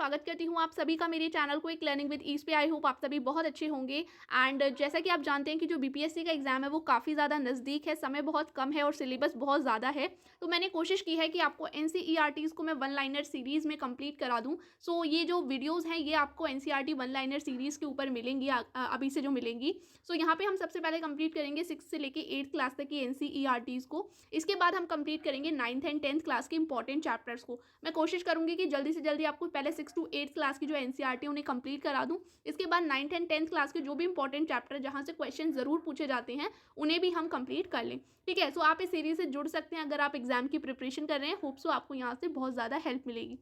स्वागत करती हूँ आप सभी का मेरे चैनल को एक लर्निंग विद ईज पे। आई होप आप सभी बहुत अच्छे होंगे। एंड जैसा कि आप जानते हैं कि जो बीपीएससी का एग्जाम है वो काफ़ी ज़्यादा नज़दीक है, समय बहुत कम है और सिलेबस बहुत ज़्यादा है। तो मैंने कोशिश की है कि आपको एनसीईआरटीज़ को मैं वन लाइनर सीरीज़ में कंप्लीट करा दूँ। सो ये जो वीडियोज़ हैं ये आपको एनसीईआरटी वन लाइनर सीरीज़ के ऊपर मिलेंगी, अभी से जो मिलेंगी। सो यहाँ पे हम सबसे पहले कंप्लीट करेंगे 6 से लेके 8th क्लास तक की एनसीईआरटीज़ को। इसके बाद हम कंप्लीट करेंगे 9th एंड 10th क्लास के इंपॉर्टेंट चैप्टर्स को। मैं कोशिश करूंगी कि जल्दी से जल्दी आपको पहले 6 to 8 क्लास की जो एनसीईआरटी उन्हें कंप्लीट करा दूं। इसके बाद 9th एंड 10th क्लास के जो भी इंपॉर्टेंट चैप्टर जहां से क्वेश्चन जरूर पूछे जाते हैं उन्हें भी हम कंप्लीट कर लें। ठीक है, सो आप इस सीरीज से जुड़ सकते हैं अगर आप एग्जाम की प्रिपरेशन कर रहे हैं। होप सो आपको यहाँ से बहुत ज़्यादा हेल्प मिलेगी।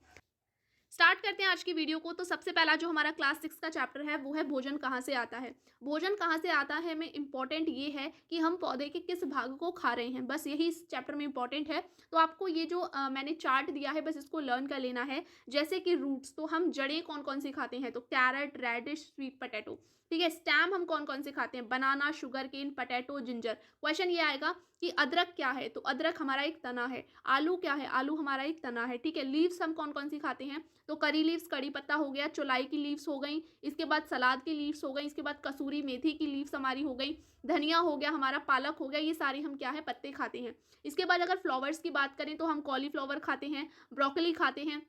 स्टार्ट करते हैं आज की वीडियो को। तो सबसे पहला जो हमारा क्लास 6 का चैप्टर है वो है भोजन कहाँ से आता है। भोजन कहाँ से आता है में इंपॉर्टेंट ये है कि हम पौधे के किस भाग को खा रहे हैं, बस यही इस चैप्टर में इंपॉर्टेंट है। तो आपको ये जो मैंने चार्ट दिया है बस इसको लर्न कर लेना है। जैसे कि रूट्स, तो हम जड़ें कौन कौन सी खाते हैं, तो कैरेट, रेडिश, स्वीट पोटैटो। ठीक है, स्टेम हम कौन कौन से खाते हैं, banana, sugarcane, potato, ginger. Question ये आएगा कि अदरक क्या है, तो अदरक हमारा एक तना है। आलू क्या है, आलू हमारा एक तना है। ठीक है, लीव्स हम कौन कौन सी खाते हैं, तो करी लीव्स, कड़ी पत्ता हो गया, चौलाई की लीव्स हो गई, इसके बाद सलाद की लीव्स हो गई, इसके बाद कसूरी मेथी की लीव्स हमारी हो गई, धनिया हो गया हमारा, पालक हो गया, ये सारी हम क्या है पत्ते खाते हैं। इसके बाद अगर फ्लावर्स की बात करें तो हम कॉलीफ्लावर खाते हैं, ब्रोकली खाते हैं।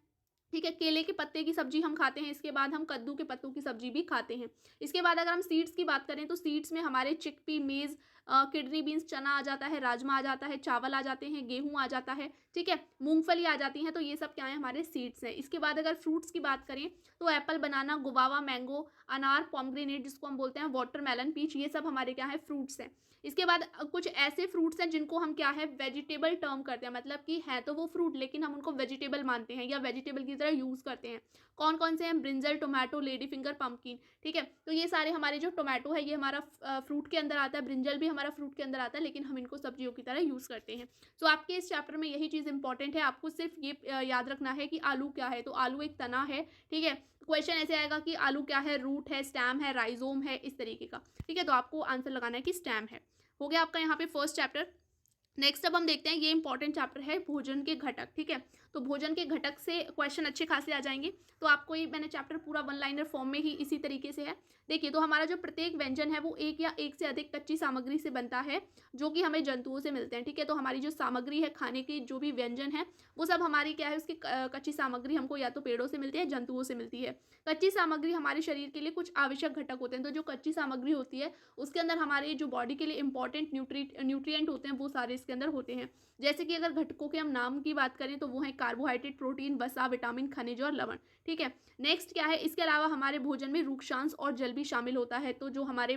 ठीक है, केले के पत्ते की सब्जी हम खाते हैं। इसके बाद हम कद्दू के पत्तों की सब्जी भी खाते हैं। इसके बाद अगर हम सीड्स की बात करें तो सीड्स में हमारे चिकपी, मेज, किडनी बीन्स, चना आ जाता है, राजमा आ जाता है, चावल आ जाते हैं, गेहूं आ जाता है। ठीक है, मूंगफली आ जाती है। तो ये सब क्या है, हमारे सीड्स हैं। इसके बाद अगर फ्रूट्स की बात करें तो एप्पल, बनाना, गुवावा, मैंगो, अनार, पॉमग्रेनेट जिसको हम बोलते हैं, वाटरमेलन, पीच, ये सब हमारे क्या है फ्रूट्स हैं। इसके बाद कुछ ऐसे फ्रूट्स हैं जिनको हम क्या है वेजिटेबल टर्म करते हैं, मतलब कि है तो वो फ्रूट लेकिन हम उनको वेजिटेबल मानते हैं या वेजिटेबल की तरह यूज करते हैं। कौन कौन से हैं, brinjal, tomato, lady finger, pumpkin. ठीक है, तो ये सारे हमारे जो टोमेटो है ये हमारा फ्रूट के अंदर आता है, ब्रिंजल भी हमारा फ्रूट के अंदर आता है, लेकिन हम इनको सब्जियों की तरह यूज करते हैं। तो आपके इस चैप्टर में यही चीज इंपॉर्टेंट है, आपको सिर्फ ये याद रखना है कि आलू क्या है, तो आलू एक तना है। ठीक है, क्वेश्चन ऐसे आएगा कि आलू क्या है, रूट है, स्टेम है, राइजोम है, इस तरीके का। ठीक है, तो आपको आंसर लगाना है कि स्टेम है। हो गया आपका यहाँ पे फर्स्ट चैप्टर। नेक्स्ट अब हम देखते हैं, ये इंपॉर्टेंट चैप्टर है भोजन के घटक। ठीक है, तो भोजन के घटक से क्वेश्चन अच्छे खासे आ जाएंगे। तो आपको ये मैंने चैप्टर पूरा वन लाइनर फॉर्म में ही इसी तरीके से है। देखिए, तो हमारा जो प्रत्येक व्यंजन है वो एक या एक से अधिक कच्ची सामग्री से बनता है जो कि हमें जंतुओं से मिलते हैं। ठीक है, तो हमारी जो सामग्री है खाने की, जो भी व्यंजन है वो सब हमारी क्या है, उसकी कच्ची सामग्री हमको या तो पेड़ों से मिलती है, जंतुओं से मिलती है। कच्ची सामग्री हमारे शरीर के लिए कुछ आवश्यक घटक होते हैं। तो जो कच्ची सामग्री होती है उसके अंदर हमारे जो बॉडी के लिए इंपॉर्टेंट न्यूट्रिएंट होते हैं वो सारे इसके अंदर होते हैं। जैसे कि अगर घटकों के हम नाम की बात करें तो वो है कार्बोहाइड्रेट, प्रोटीन, वसा, विटामिन, खनिज और लवण। ठीक है, नेक्स्ट क्या है, इसके अलावा हमारे भोजन में रूक्षांश और जल भी शामिल होता है। तो जो हमारे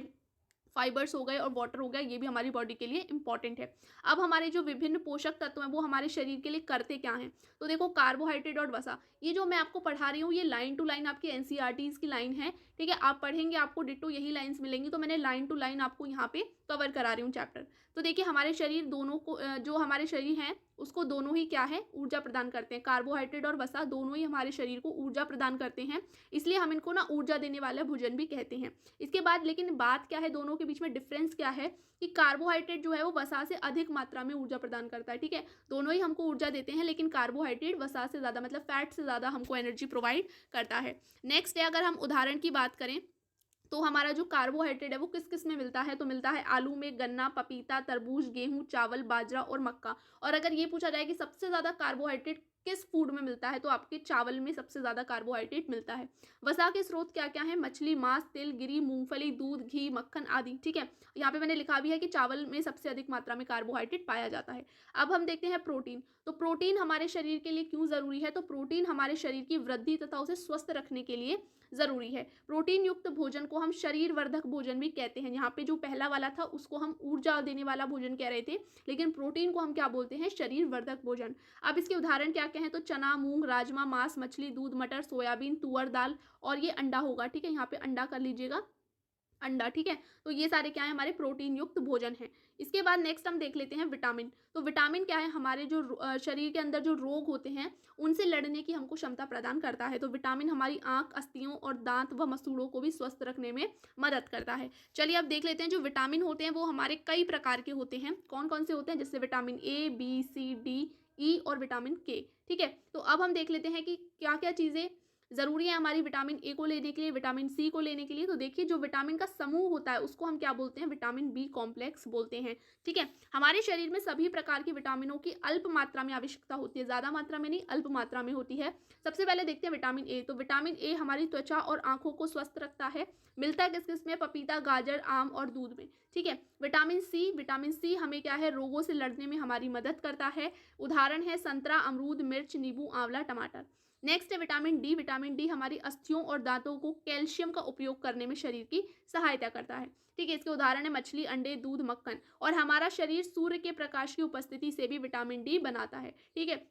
फाइबर्स हो गए और वाटर हो गया ये भी हमारी बॉडी के लिए इंपॉर्टेंट है। अब हमारे जो विभिन्न पोषक तत्व हैं वो हमारे शरीर के लिए करते क्या हैं, तो देखो कार्बोहाइड्रेट और वसा, ये जो मैं आपको पढ़ा रही हूँ ये लाइन टू लाइन आपकी एनसीईआरटीज की लाइन है। ठीक है, आप पढ़ेंगे आपको डिट्टो यही लाइन्स मिलेंगी। तो मैंने लाइन टू लाइन आपको यहाँ पे कवर करा रही हूँ चैप्टर। तो देखिए, हमारे शरीर दोनों को जो हमारे शरीर हैं उसको दोनों ही क्या है ऊर्जा प्रदान करते हैं। कार्बोहाइड्रेट और वसा दोनों ही हमारे शरीर को ऊर्जा प्रदान करते हैं, इसलिए हम इनको ना ऊर्जा देने वाला भोजन भी कहते हैं। इसके बाद लेकिन बात क्या है, दोनों के बीच में डिफरेंस क्या है कि कार्बोहाइड्रेट जो है वो वसा से अधिक मात्रा में ऊर्जा प्रदान करता है। ठीक है, दोनों ही हमको ऊर्जा देते हैं लेकिन कार्बोहाइड्रेट वसा से ज़्यादा, मतलब फैट से ज़्यादा हमको एनर्जी प्रोवाइड करता है। नेक्स्ट है, अगर हम उदाहरण की बात करें तो हमारा जो कार्बोहाइड्रेट है वो किस किस में मिलता है, तो मिलता है आलू में, गन्ना, पपीता, तरबूज, गेहूं, चावल, बाजरा और मक्का। और अगर ये पूछा जाए कि सबसे ज़्यादा कार्बोहाइड्रेट किस फूड में मिलता है, तो आपके चावल में सबसे ज़्यादा कार्बोहाइड्रेट मिलता है। वसा के स्रोत क्या क्या है, मछली, मांस, तिल, गिरी, मूंगफली, दूध, घी, मक्खन आदि। ठीक है, यहाँ पे मैंने लिखा भी है कि चावल में सबसे अधिक मात्रा में कार्बोहाइड्रेट पाया जाता है। अब हम देखते हैं प्रोटीन। तो प्रोटीन हमारे शरीर के लिए क्यों ज़रूरी है, तो प्रोटीन हमारे शरीर की वृद्धि तथा उसे स्वस्थ रखने के लिए ज़रूरी है। प्रोटीन युक्त भोजन को हम शरीर वर्धक भोजन भी कहते हैं। यहाँ पे जो पहला वाला था उसको हम ऊर्जा देने वाला भोजन कह रहे थे, लेकिन प्रोटीन को हम क्या बोलते हैं, शरीर वर्धक भोजन। अब इसके उदाहरण क्या क्या हैं, तो चना, मूंग, राजमा, मांस, मछली, दूध, मटर, सोयाबीन, तुअर दाल और ये अंडा होगा। ठीक है, यहाँ पे अंडा कर लीजिएगा, अंडा। ठीक है, तो ये सारे क्या है, हमारे प्रोटीन युक्त भोजन है। इसके बाद नेक्स्ट हम देख लेते हैं विटामिन। तो विटामिन क्या है, हमारे जो शरीर के अंदर जो रोग होते हैं उनसे लड़ने की हमको क्षमता प्रदान करता है। तो विटामिन हमारी आंख, अस्थियों और दांत व मसूड़ों को भी स्वस्थ रखने में मदद करता है। चलिए अब देख लेते हैं, जो विटामिन होते हैं वो हमारे कई प्रकार के होते हैं। कौन कौन से होते हैं, जैसे vitamin A, B, C, D, E और विटामिन के। ठीक है, तो अब हम देख लेते हैं कि क्या क्या चीज़ें ज़रूरी है हमारी विटामिन ए को लेने के लिए, विटामिन सी को लेने के लिए। तो देखिए जो विटामिन का समूह होता है उसको हम क्या बोलते हैं, विटामिन बी कॉम्प्लेक्स बोलते हैं। ठीक है, हमारे शरीर में सभी प्रकार की विटामिनों की अल्प मात्रा में आवश्यकता होती है, ज़्यादा मात्रा में नहीं, अल्प मात्रा में होती है। सबसे पहले देखते हैं विटामिन ए। तो विटामिन ए हमारी त्वचा और आंखों को स्वस्थ रखता है। मिलता है किस किस में, पपीता, गाजर, आम और दूध में। ठीक है, विटामिन सी हमें क्या है, रोगों से लड़ने में हमारी मदद करता है। उदाहरण है संतरा, अमरूद, मिर्च, नींबू, आंवला, टमाटर। नेक्स्ट है विटामिन डी। विटामिन डी हमारी अस्थियों और दांतों को कैल्शियम का उपयोग करने में शरीर की सहायता करता है। ठीक है, इसके उदाहरण है मछली, अंडे, दूध, मक्खन। और हमारा शरीर सूर्य के प्रकाश की उपस्थिति से भी विटामिन डी बनाता है। ठीक है,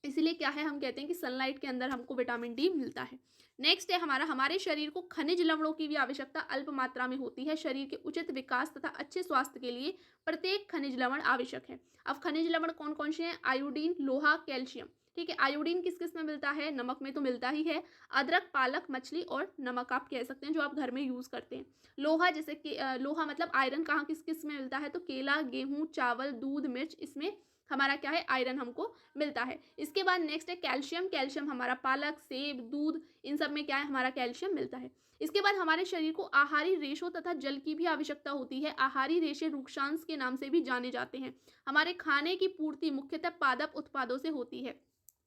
इसलिए क्या है, हम कहते हैं कि सनलाइट के अंदर हमको विटामिन डी मिलता है। नेक्स्ट है हमारे शरीर को खनिज लवणों की भी आवश्यकता अल्प मात्रा में होती है। शरीर के उचित विकास तथा अच्छे स्वास्थ्य के लिए प्रत्येक खनिज लवण आवश्यक है। अब खनिज लवण कौन कौन से हैं, आयोडीन, लोहा, कैल्शियम। ठीक है, आयोडीन किस किस में मिलता है, नमक में तो मिलता ही है, अदरक, पालक, मछली और नमक आप कह सकते हैं जो आप घर में यूज करते हैं। लोहा जैसे कि लोहा मतलब आयरन कहाँ किस किस में मिलता है, तो केला, गेहूं, चावल, दूध, मिर्च, इसमें हमारा क्या है, आयरन हमको मिलता है। इसके बाद नेक्स्ट है कैल्शियम। कैल्शियम हमारा पालक, सेब, दूध, इन सब में क्या है, हमारा कैल्शियम मिलता है। इसके बाद हमारे शरीर को आहारी रेशों तथा जल की भी आवश्यकता होती है। आहारी रेशे रूक्षांश के नाम से भी जाने जाते हैं। हमारे खाने की पूर्ति मुख्यतः पादप उत्पादों से होती है।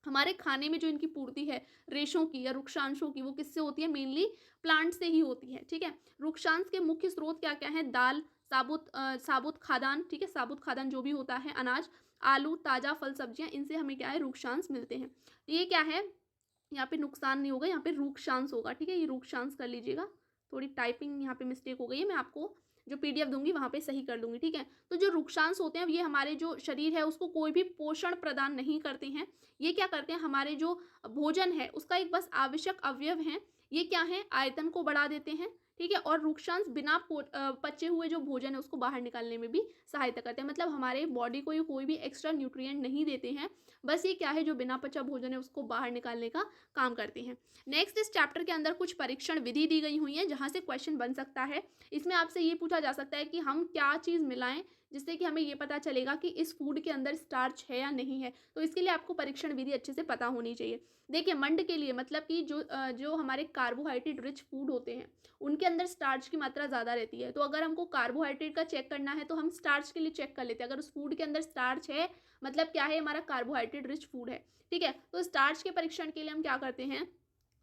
हमारे खाने में जो इनकी पूर्ति है रेशों की या रुक्षांशों की, वो किससे होती है, मेनली प्लांट से ही होती है। ठीक है, रुक्षांश के मुख्य स्रोत क्या क्या है, दाल, साबुत खाद्यान्न। ठीक है, साबुत खाद्यान्न जो भी होता है, अनाज, आलू, ताजा फल, सब्जियां, इनसे हमें क्या है, रुक्षांश मिलते हैं। ये क्या है, यहाँ पे नुकसान नहीं होगा, यहाँ पे रूक्षांश होगा। ठीक है, ये रूक्षांश कर लीजिएगा, थोड़ी टाइपिंग यहाँ पे मिस्टेक हो गई है, मैं आपको जो पीडीएफ दूंगी वहां पे सही कर दूंगी। ठीक है, तो जो रूक्षांश होते हैं ये हमारे जो शरीर है उसको कोई भी पोषण प्रदान नहीं करते हैं। ये क्या करते हैं, हमारे जो भोजन है उसका एक बस आवश्यक अवयव है। ये क्या है, आयतन को बढ़ा देते हैं। ठीक है, और रूक्षांश बिना पचे हुए जो भोजन है उसको बाहर निकालने में भी सहायता करते हैं। मतलब हमारे बॉडी को ये कोई भी एक्स्ट्रा न्यूट्रिएंट नहीं देते हैं, बस ये क्या है, जो बिना पचा भोजन है उसको बाहर निकालने का काम करते हैं। नेक्स्ट, इस चैप्टर के अंदर कुछ परीक्षण विधि दी गई हुई है जहां से क्वेश्चन बन सकता है। इसमें आपसे ये पूछा जा सकता है कि हम क्या चीज़ मिलाएं जिससे कि हमें ये पता चलेगा कि इस फूड के अंदर स्टार्च है या नहीं है। तो इसके लिए आपको परीक्षण विधि अच्छे से पता होनी चाहिए। देखिए मंड के लिए, मतलब कि जो हमारे कार्बोहाइड्रेट रिच फूड होते हैं उनके अंदर स्टार्च की मात्रा ज़्यादा रहती है। तो अगर हमको कार्बोहाइड्रेट का चेक करना है तो हम स्टार्च के लिए चेक कर लेते हैं। अगर उस फूड के अंदर स्टार्च है मतलब क्या है, हमारा कार्बोहाइड्रेट रिच फूड है। ठीक है, तो स्टार्च के परीक्षण के लिए हम क्या करते हैं,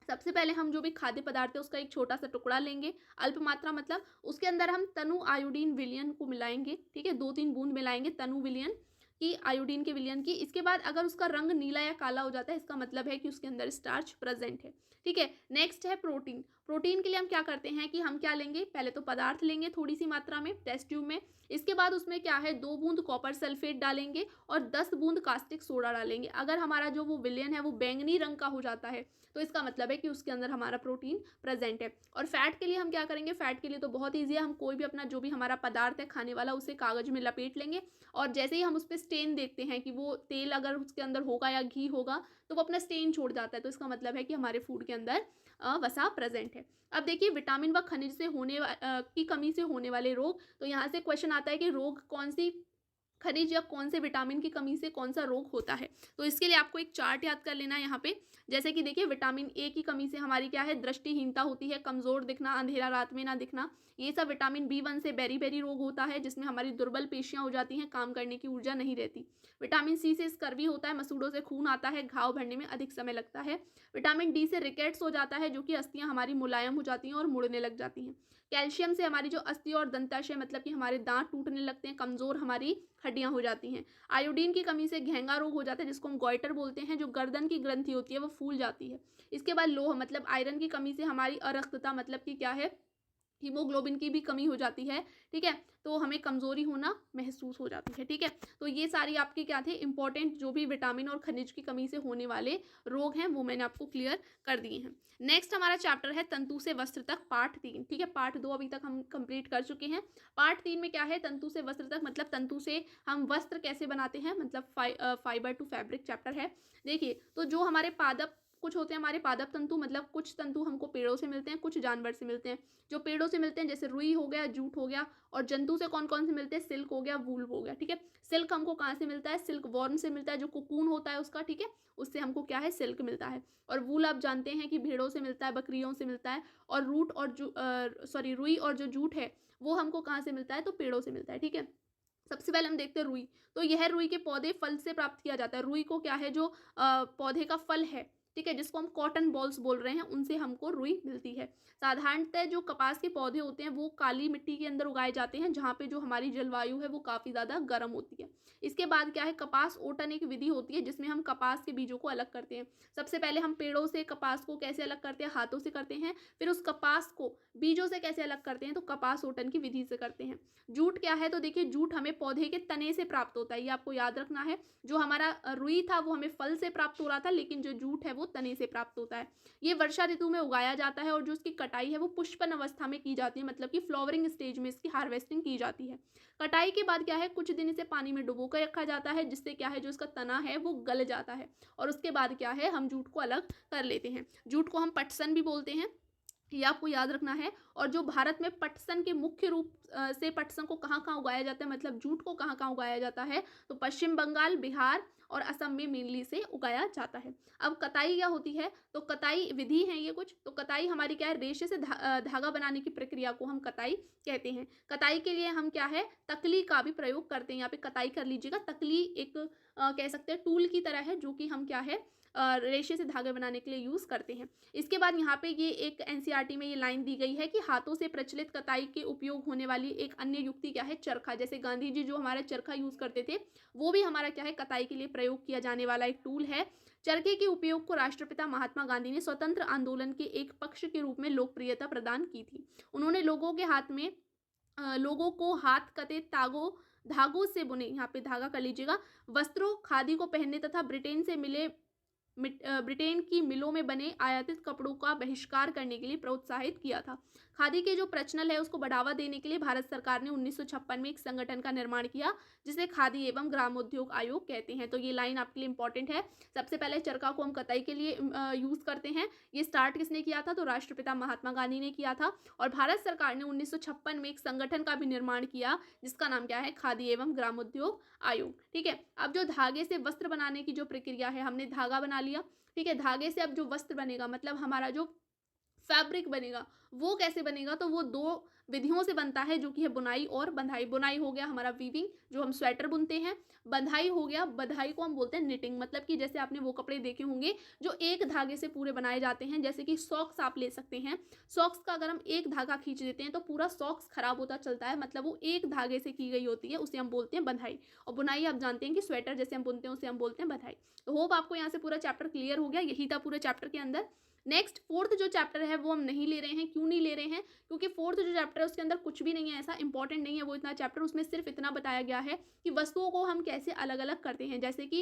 सबसे पहले हम जो भी खाद्य पदार्थ है उसका एक छोटा सा टुकड़ा लेंगे, अल्प मात्रा मतलब, उसके अंदर हम तनु आयोडीन विलयन को मिलाएंगे। ठीक है, 2-3 बूंद मिलाएंगे तनु विलयन की, आयोडीन के विलयन की। इसके बाद अगर उसका रंग नीला या काला हो जाता है इसका मतलब है कि उसके अंदर स्टार्च प्रेजेंट है। ठीक है, नेक्स्ट है प्रोटीन। प्रोटीन के लिए हम क्या करते हैं कि हम क्या लेंगे, पहले तो पदार्थ लेंगे थोड़ी सी मात्रा में टेस्ट ट्यूब में। इसके बाद उसमें क्या है, 2 बूंद कॉपर सल्फेट डालेंगे और 10 बूंद कास्टिक सोडा डालेंगे। अगर हमारा जो वो विलयन है वो बैंगनी रंग का हो जाता है तो इसका मतलब है कि उसके अंदर हमारा प्रोटीन प्रेजेंट है। और फैट के लिए हम क्या करेंगे, फैट के लिए तो बहुत ईजी है, हम कोई भी अपना जो भी हमारा पदार्थ है खाने वाला उसे कागज में लपेट लेंगे और जैसे ही हम उस पर स्टेन देखते हैं कि वो तेल अगर उसके अंदर होगा या घी होगा तो वो अपना स्टेन छोड़ जाता है। तो इसका मतलब है कि हमारे फूड के अंदर वसा प्रेजेंट है। अब देखिए विटामिन व खनिज से की कमी से होने वाले रोग। तो यहाँ से क्वेश्चन आता है कि रोग कौन सी खनिज या कौन से विटामिन की कमी से कौन सा रोग होता है। तो इसके लिए आपको एक चार्ट याद कर लेना है यहाँ पे। जैसे कि देखिए विटामिन ए की कमी से हमारी क्या है, दृष्टिहीनता होती है, कमजोर दिखना, अंधेरा रात में ना दिखना, ये सब। विटामिन बी1 से बेरी रोग होता है जिसमें हमारी दुर्बल पेशियां हो जाती हैं, काम करने की ऊर्जा नहीं रहती। विटामिन सी से स्कर्वी होता है, मसूड़ों से खून आता है, घाव भरने में अधिक समय लगता है। विटामिन डी से रिकेट्स हो जाता है जो कि अस्थियां हमारी मुलायम हो जाती हैं और मुड़ने लग जाती हैं। कैल्शियम से हमारी जो अस्थि और दंताशय मतलब कि हमारे दांत टूटने लगते हैं, कमजोर हमारी हड्डियां हो जाती हैं। आयोडीन की कमी से घेंगा रोग हो जाता है जिसको हम गॉइटर बोलते हैं, जो गर्दन की ग्रंथि होती है वो फूल जाती है। इसके बाद लोह मतलब आयरन की कमी से हमारी अरक्तता मतलब कि क्या है, हीमोग्लोबिन की भी कमी हो जाती है। ठीक है, तो हमें कमजोरी होना महसूस हो जाती है। ठीक है, तो ये सारी आपके क्या थे इंपॉर्टेंट जो भी विटामिन और खनिज की कमी से होने वाले रोग हैं वो मैंने आपको क्लियर कर दिए हैं। नेक्स्ट हमारा चैप्टर है तंतु से वस्त्र तक, पार्ट 3। ठीक है, पार्ट 2 अभी तक हम कंप्लीट कर चुके हैं। पार्ट 3 में क्या है, तंतु से वस्त्र तक मतलब तंतु से हम वस्त्र कैसे बनाते हैं, मतलब फाइबर टू फैब्रिक चैप्टर है। देखिए तो जो हमारे पादप कुछ होते हैं हमारे पादप तंतु, मतलब कुछ तंतु हमको पेड़ों से मिलते हैं, कुछ जानवर से मिलते हैं। जो पेड़ों से मिलते हैं जैसे रुई हो गया, जूट हो गया, और जंतु से कौन कौन से मिलते हैं, सिल्क हो गया, वूल हो गया, ठीक है। सिल्क हमको कहाँ से मिलता है, सिल्क वॉर्म से मिलता है, जो कोकून होता है उसका, ठीक है, उससे हमको क्या है, सिल्क मिलता है। और वूल आप जानते हैं कि भेड़ों से मिलता है, बकरियों से मिलता है। और रूट और रुई और जो जूट है वो हमको कहाँ से मिलता है, तो पेड़ों से मिलता है, ठीक है। सबसे पहले हम देखते हैं रुई। तो यह रुई के पौधे फल से प्राप्त किया जाता है। रुई को क्या है, जो पौधे का फल है, ठीक है, जिसको हम कॉटन बॉल्स बोल रहे हैं, उनसे हमको रुई मिलती है। साधारणतः जो कपास के पौधे होते हैं वो काली मिट्टी के अंदर उगाए जाते हैं, जहाँ पे जो हमारी जलवायु है वो काफ़ी ज़्यादा गर्म होती है। इसके बाद क्या है, कपास ओटन एक विधि होती है जिसमें हम कपास के बीजों को अलग करते हैं। सबसे पहले हम पेड़ों से कपास को कैसे अलग करते हैं, हाथों से करते हैं। फिर उस कपास को बीजों से कैसे अलग करते हैं, तो कपास ओटन की विधि से करते हैं। जूट क्या है, तो देखिए जूट हमें पौधे के तने से प्राप्त होता है, ये आपको याद रखना है। जो हमारा रुई था वो हमें फल से प्राप्त हो रहा था, लेकिन जो जूट है वो तने से प्राप्त होता है। ये वर्षा ऋतु में उगाया जाता है, और जो इसकी कटाई है वो पुष्पन अवस्था में की जाती है, मतलब कि फ्लावरिंग स्टेज में इसकी हार्वेस्टिंग की जाती है। कटाई के बाद क्या है, कुछ दिन इसे पानी में डुबो कर रखा जाता है, जिससे क्या है, जो इसका तना है वो गल जाता है। और उसके बाद क्या है, हम जूट को अलग कर लेते हैं। जूट को हम पटसन भी बोलते हैं, ये आपको याद रखना है। और जो भारत में पटसन के मुख्य रूप से पटसन को कहाँ कहाँ उगाया जाता है, मतलब जूट को कहाँ कहाँ उगाया जाता है, तो पश्चिम बंगाल, बिहार और असम में मेनली से उगाया जाता है। अब कताई क्या होती है, तो कताई विधि है ये कुछ। तो कताई हमारी क्या है, रेशे से धागा बनाने की प्रक्रिया को हम कताई कहते हैं। कताई के लिए हम क्या है, तकली का भी प्रयोग करते हैं। यहाँ पे कताई कर लीजिएगा। तकली एक कह सकते हैं टूल की तरह है, जो कि हम क्या है, रेशे से धागे बनाने के लिए यूज़ करते हैं। इसके बाद यहाँ पे ये एक एनसीईआरटी में ये लाइन दी गई है कि हाथों से प्रचलित कताई के उपयोग होने वाली एक अन्य युक्ति क्या है, चरखा। जैसे गांधी जी जो हमारा चरखा यूज़ करते थे, वो भी हमारा क्या है, कताई के लिए प्रयोग किया जाने वाला एक टूल है। चरखे के उपयोग को राष्ट्रपिता महात्मा गांधी ने स्वतंत्र आंदोलन के एक पक्ष के रूप में लोकप्रियता प्रदान की थी। उन्होंने लोगों को हाथ कते धागों से बुने, यहाँ पे धागा कर लीजिएगा, वस्त्रों, खादी को पहनने तथा ब्रिटेन की मिलों में बने आयातित कपड़ों का बहिष्कार करने के लिए प्रोत्साहित किया था। खादी के जो प्रचलन है उसको बढ़ावा देने के लिए भारत सरकार ने 1956 में एक संगठन का निर्माण किया, जिसे खादी एवं ग्रामोद्योग आयोग कहते हैं। तो ये लाइन आपके लिए इंपॉर्टेंट है। सबसे पहले चरखा को हम कताई के लिए यूज़ करते हैं। ये स्टार्ट किसने किया था, तो राष्ट्रपिता महात्मा गांधी ने किया था। और भारत सरकार ने 1956 में एक संगठन का भी निर्माण किया, जिसका नाम क्या है, खादी एवं ग्रामोद्योग आयोग, ठीक है। अब जो धागे से वस्त्र बनाने की जो प्रक्रिया है, हमने धागा बना लिया, ठीक है। धागे से अब जो वस्त्र बनेगा, मतलब हमारा जो फैब्रिक बनेगा, वो कैसे बनेगा, तो वो दो विधियों से बनता है, जो कि है बुनाई और बंधाई। बुनाई हो गया हमारा वीविंग, जो हम स्वेटर बुनते हैं। बंधाई हो गया, बंधाई को हम बोलते हैं निटिंग, मतलब कि जैसे आपने वो कपड़े देखे होंगे जो एक धागे से पूरे बनाए जाते हैं, जैसे कि सॉक्स आप ले सकते हैं। सॉक्स का अगर हम एक धागा खींच देते हैं तो पूरा सॉक्स खराब होता चलता है, मतलब वो एक धागे से की गई होती है, उसे हम बोलते हैं बंधाई। और बुनाई आप जानते हैं कि स्वेटर जैसे हम बुनते हैं उसे हम बोलते हैं बंधाई। तो होप आपको यहाँ से पूरा चैप्टर क्लियर हो गया, यही था पूरे चैप्टर के अंदर। नेक्स्ट फोर्थ जो चैप्टर है वो हम नहीं ले रहे हैं। क्यों नहीं ले रहे हैं, क्योंकि फोर्थ जो चैप्टर है उसके अंदर कुछ भी नहीं है ऐसा इंपॉर्टेंट नहीं है वो इतना चैप्टर। उसमें सिर्फ इतना बताया गया है कि वस्तुओं को हम कैसे अलग अलग करते हैं, जैसे कि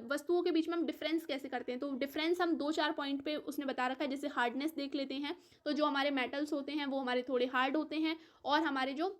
वस्तुओं के बीच में हम डिफरेंस कैसे करते हैं। तो डिफरेंस हम 2-4 पॉइंट पे उसने बता रखा है। जैसे हार्डनेस देख लेते हैं, तो जो हमारे मेटल्स होते हैं वो हमारे थोड़े हार्ड होते हैं, और हमारे जो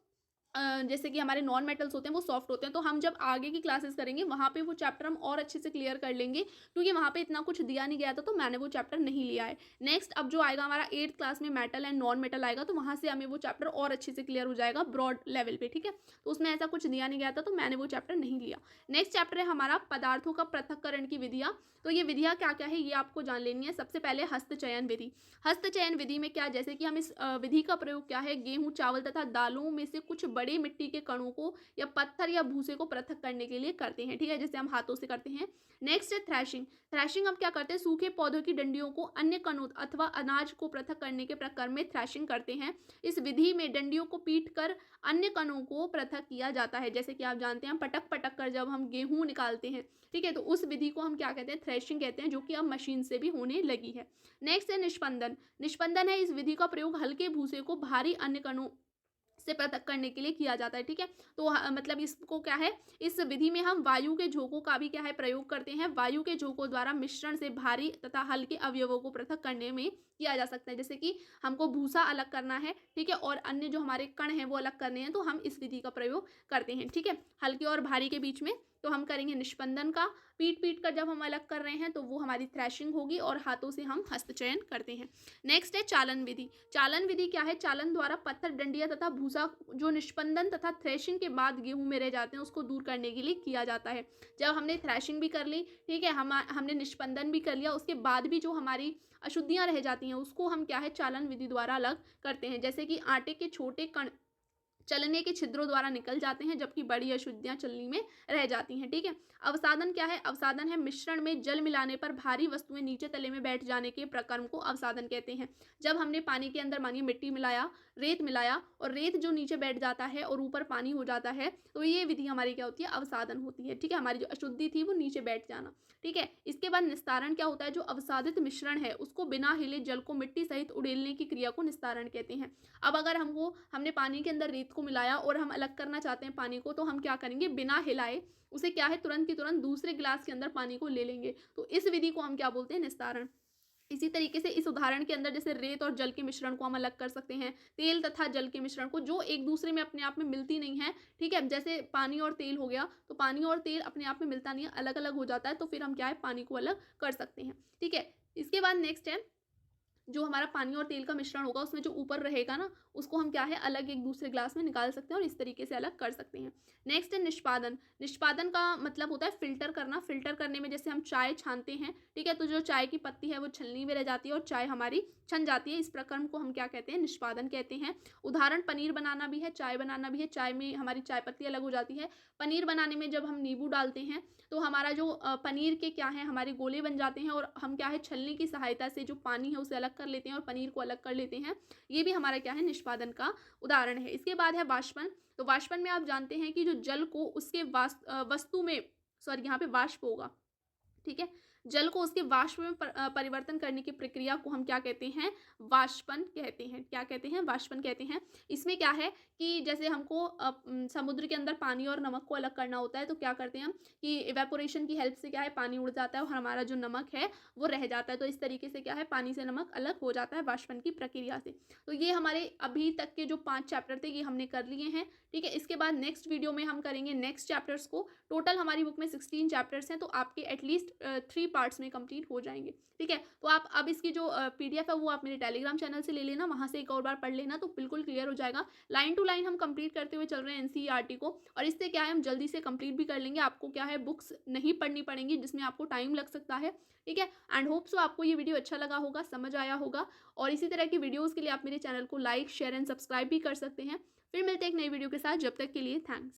जैसे कि हमारे नॉन मेटल्स होते हैं वो सॉफ्ट होते हैं। तो हम जब आगे की क्लासेस करेंगे वहाँ पे वो चैप्टर हम और अच्छे से क्लियर कर लेंगे, क्योंकि वहाँ पे इतना कुछ दिया नहीं गया था, तो मैंने वो चैप्टर नहीं लिया है। नेक्स्ट अब जो आएगा हमारा 8th क्लास में मेटल एंड नॉन मेटल आएगा, तो वहाँ से हमें वो चैप्टर और अच्छे से क्लियर हो जाएगा ब्रॉड लेवल पे, ठीक है। तो उसमें ऐसा कुछ दिया नहीं गया था, तो मैंने वो चैप्टर नहीं लिया। नेक्स्ट चैप्टर है हमारा पदार्थों का पृथक्करण की विधियाँ। तो ये विधियाँ क्या क्या है ये आपको जान लेनी है। सबसे पहले हस्तचयन विधि। हस्तचयन विधि में क्या, जैसे कि हम इस विधि का प्रयोग क्या है, गेहूं, चावल तथा दालों में से कुछ बड़े मिट्टी के कणों को या पत्थर या भूसे को पृथक करने के लिए करते हैं, ठीक है, जैसे हम हाथों से करते हैं। नेक्स्ट है थ्रैशिंग। थ्रैशिंग हम क्या करते हैं, सूखे पौधों की डंडियों को अन्य कणों अथवा अनाज को पृथक करने के प्रकार में थ्रैशिंग करते हैं। इस विधि में डंडियों को पीट कर अन्य कणों को पृथक किया जाता है। जैसे कि आप जानते हैं हम पटक पटक कर जब हम गेहूं निकालते हैं, ठीक है, तो उस विधि को हम क्या कहते हैं, थ्रेशिंग कहते हैं, जो कि अब मशीन से भी होने लगी है। नेक्स्ट है निष्पंदन। निष्पंदन है, इस विधि का प्रयोग हल्के भूसे को भारी अन्य कणों से पृथक करने के लिए किया जाता है, ठीक है। तो मतलब इसको क्या है, इस विधि में हम वायु के झोंकों का भी क्या है प्रयोग करते हैं। वायु के झोंकों द्वारा मिश्रण से भारी तथा हल्के अवयवों को पृथक करने में किया जा सकता है। जैसे कि हमको भूसा अलग करना है, ठीक है, और अन्य जो हमारे कण हैं वो अलग करने हैं, तो हम इस विधि का प्रयोग करते हैं, ठीक है, हल्के और भारी के बीच में तो हम करेंगे निष्पंदन का। पीट-पीट कर जब हम अलग कर रहे हैं तो वो हमारी थ्रैशिंग होगी और हाथों से हम हस्तचयन करते हैं। नेक्स्ट है चालन विधि। चालन विधि क्या है? चालन द्वारा पत्थर, डंडियाँ तथा भूसा जो निष्पंदन तथा थ्रेशिंग के बाद गेहूँ में रह जाते हैं उसको दूर करने के लिए किया जाता है। जब हमने थ्रैशिंग भी कर ली, ठीक है, हमने निष्पंदन भी कर लिया, उसके बाद भी जो हमारी अशुद्धियाँ रह जाती हैं उसको हम क्या है चालन विधि द्वारा अलग करते हैं। जैसे कि आटे के छोटे कण चलने के छिद्रों द्वारा निकल जाते हैं जबकि बड़ी अशुद्धियाँ चलनी में रह जाती हैं, ठीक है। अवसादन क्या है? अवसादन है मिश्रण में जल मिलाने पर भारी वस्तुएं नीचे तले में बैठ जाने के प्रक्रम को अवसादन कहते हैं। जब हमने पानी के अंदर मानिए मिट्टी मिलाया, रेत मिलाया और रेत जो नीचे बैठ जाता है और ऊपर पानी हो जाता है, तो ये विधि हमारी क्या होती है? अवसादन होती है, ठीक है। हमारी जो अशुद्धि थी वो नीचे बैठ जाना, ठीक है। इसके बाद निस्तारण क्या होता है? जो अवसादित मिश्रण है उसको बिना हिले जल को मिट्टी सहित उड़ेलने की क्रिया को निस्तारण कहते हैं। अब अगर हमने पानी के अंदर रेत को मिलाया और हम अलग करना चाहते हैं पानी को, तो हम क्या करेंगे? बिना हिलाए उसे क्या है तुरंत की तुरंत दूसरे गिलास के अंदर पानी को ले लेंगे। तो इस विधि को हम क्या बोलते हैं? निस्तारण। इसी तरीके से इस उदाहरण के अंदर जैसे रेत और जल के मिश्रण को हम अलग कर सकते हैं, तेल तथा जल के मिश्रण को जो एक दूसरे में अपने आप में मिलती नहीं है, ठीक है। जैसे पानी और तेल हो गया, तो पानी और तेल अपने आप में मिलता नहीं है, अलग अलग हो जाता है, तो फिर हम क्या है पानी को अलग कर सकते हैं, ठीक है। इसके बाद नेक्स्ट है जो हमारा पानी और तेल का मिश्रण होगा उसमें जो ऊपर रहेगा ना उसको हम क्या है अलग एक दूसरे ग्लास में निकाल सकते हैं और इस तरीके से अलग कर सकते हैं। नेक्स्ट है निष्पादन। निष्पादन का मतलब होता है फिल्टर करना। फिल्टर करने में जैसे हम चाय छानते हैं, ठीक है, तो जो चाय की पत्ती है वो छलनी में रह जाती है और चाय हमारी छन जाती है। इस प्रक्रम को हम क्या कहते हैं? निष्पादन कहते हैं। उदाहरण पनीर बनाना भी है, चाय बनाना भी है। चाय में हमारी चाय पत्ती अलग हो जाती है। पनीर बनाने में जब हम नींबू डालते हैं तो हमारा जो पनीर के क्या है हमारे गोले बन जाते हैं और हम क्या है छलनी की सहायता से जो पानी है उसे अलग कर लेते हैं और पनीर को अलग कर लेते हैं। ये भी हमारा क्या है? निष्पादन का उदाहरण है। इसके बाद है वाष्पन। तो वाष्पन में आप जानते हैं कि जो जल को उसके वस्तु में सॉरी यहाँ पे वाष्प होगा, ठीक है। जल को उसके वाष्प में परिवर्तन करने की प्रक्रिया को हम क्या कहते हैं? वाष्पन कहते हैं। क्या कहते हैं? वाष्पन कहते हैं। इसमें क्या है कि जैसे हमको समुद्र के अंदर पानी और नमक को अलग करना होता है तो क्या करते हैं हम कि इवेपोरेशन की हेल्प से क्या है पानी उड़ जाता है और हमारा जो नमक है वो रह जाता है। तो इस तरीके से क्या है पानी से नमक अलग हो जाता है वाष्पन की प्रक्रिया से। तो ये हमारे अभी तक के जो 5 चैप्टर थे ये हमने कर लिए हैं, ठीक है। इसके बाद नेक्स्ट वीडियो में हम करेंगे नेक्स्ट चैप्टर्स को। टोटल हमारी बुक में 16 चैप्टर्स हैं तो आपके एटलीस्ट 3 पार्ट्स में कंप्लीट हो जाएंगे, ठीक है। तो आप अब इसकी जो पीडीएफ है वो आप मेरे टेलीग्राम चैनल से ले लेना, वहाँ से एक और बार पढ़ लेना तो बिल्कुल क्लियर हो जाएगा। लाइन टू लाइन हम कंप्लीट करते हुए चल रहे हैं एनसीईआरटी को और इससे क्या है हम जल्दी से कंप्लीट भी कर लेंगे। आपको क्या है बुक्स नहीं पढ़नी पड़ेंगी जिसमें आपको टाइम लग सकता है, ठीक है। एंड होप सो आपको ये वीडियो अच्छा लगा होगा, समझ आया होगा और इसी तरह की वीडियोज़ के लिए आप मेरे चैनल को लाइक शेयर एंड सब्सक्राइब भी कर सकते हैं। फिर मिलते हैं एक नई वीडियो के साथ, जब तक के लिए थैंक्स।